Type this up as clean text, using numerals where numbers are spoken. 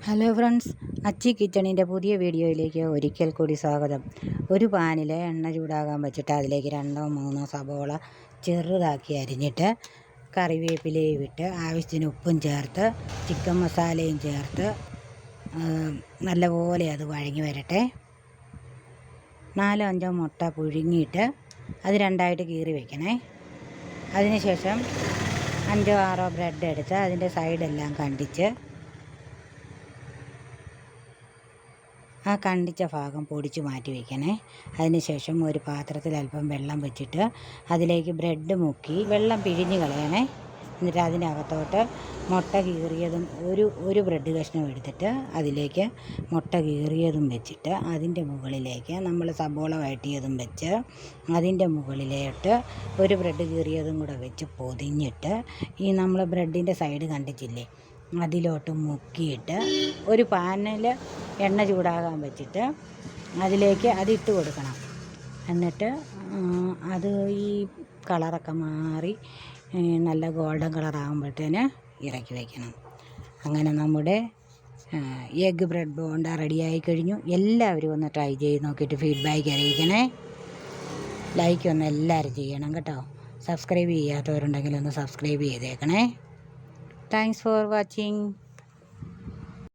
Hello friends, അച്ചി കിച്ചണിൻ്റെ പുതിയ വീഡിയോയിലേക്ക് ഒരിക്കൽ കൂടി സ്വാഗതം. ഒരു പാനിൽ എണ്ണ ചൂടാകാൻ വെച്ചിട്ട് അതിലേക്ക് 2-3 സബോള ചെറുതാക്കി അരിഞ്ഞിട്ട് കറിവേപ്പിലയും ഇട്ട് ആവശ്യത്തിന് ഉപ്പും ചേർത്ത് ചിക്കൻ മസാലയും ചേർത്ത് നല്ലപോലെ അത് വഴങ്ങി വരട്ടെ. 4-5 മുട്ട പുഴുങ്ങിയിട്ട് അത് രണ്ടായിട്ട് കീറി വയ്ക്കണേ. അതിനുശേഷം 5-6 ബ്രെഡ് എടുത്ത് അതിൻ്റെ സൈഡെല്ലാം കണ്ടിച്ച് ആ കണ്ടിച്ച ഭാഗം പൊടിച്ച് മാറ്റി വയ്ക്കണേ. അതിനുശേഷം ഒരു പാത്രത്തിൽ അല്പം വെള്ളം വെച്ചിട്ട് അതിലേക്ക് ബ്രെഡ് മുക്കി വെള്ളം പിഴിഞ്ഞ് കളയണേ. എന്നിട്ട് അതിനകത്തോട്ട് മുട്ട കീറിയതും ഒരു ബ്രെഡ് കഷ്ണം എടുത്തിട്ട് അതിലേക്ക് മുട്ട കീറിയതും വെച്ചിട്ട് അതിൻ്റെ മുകളിലേക്ക് നമ്മൾ സബോള വഴറ്റിയതും വെച്ച് അതിൻ്റെ മുകളിലോട്ട് ഒരു ബ്രെഡ് കീറിയതും കൂടെ വെച്ച് പൊതിഞ്ഞിട്ട് ഈ നമ്മൾ ബ്രെഡിൻ്റെ സൈഡ് കണ്ടിച്ചില്ലേ അതിലോട്ട് മുക്കിയിട്ട് ഒരു പാനിൽ എണ്ണ ചൂടാകാൻ വെച്ചിട്ട് അതിലേക്ക് അതിട്ട് കൊടുക്കണം. എന്നിട്ട് അത് ഈ കളറൊക്കെ മാറി നല്ല ഗോൾഡൻ കളറാകുമ്പോഴത്തേന് ഇറക്കി വയ്ക്കണം. അങ്ങനെ നമ്മുടെ എഗ്ഗ് ബ്രെഡ് ബോണ്ട റെഡിയായി കഴിഞ്ഞു. എല്ലാവരും ഒന്ന് ട്രൈ ചെയ്ത് നോക്കിയിട്ട് ഫീഡ്ബാക്ക് അറിയിക്കണേ. ലൈക്ക് ഒന്ന് എല്ലാവരും ചെയ്യണം കേട്ടോ. സബ്സ്ക്രൈബ് ചെയ്യാത്തവരുണ്ടെങ്കിൽ ഒന്ന് സബ്സ്ക്രൈബ് ചെയ്തേക്കണേ. Thanks for watching.